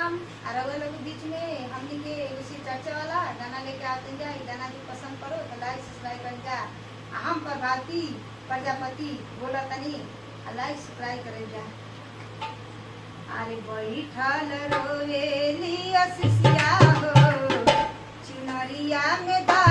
प्रणाम। और लोग के बीच में हमनी के उसी चर्चा वाला गाना लेके आते जा। गाना भी पसंद करो तो लाइक सब्सक्राइब कर जा। हम प्रभाती प्रजापति बोला तनी लाइक सब्सक्राइब कर जा। अरे बैठल रोवेली असिसिया हो चुनरिया में दा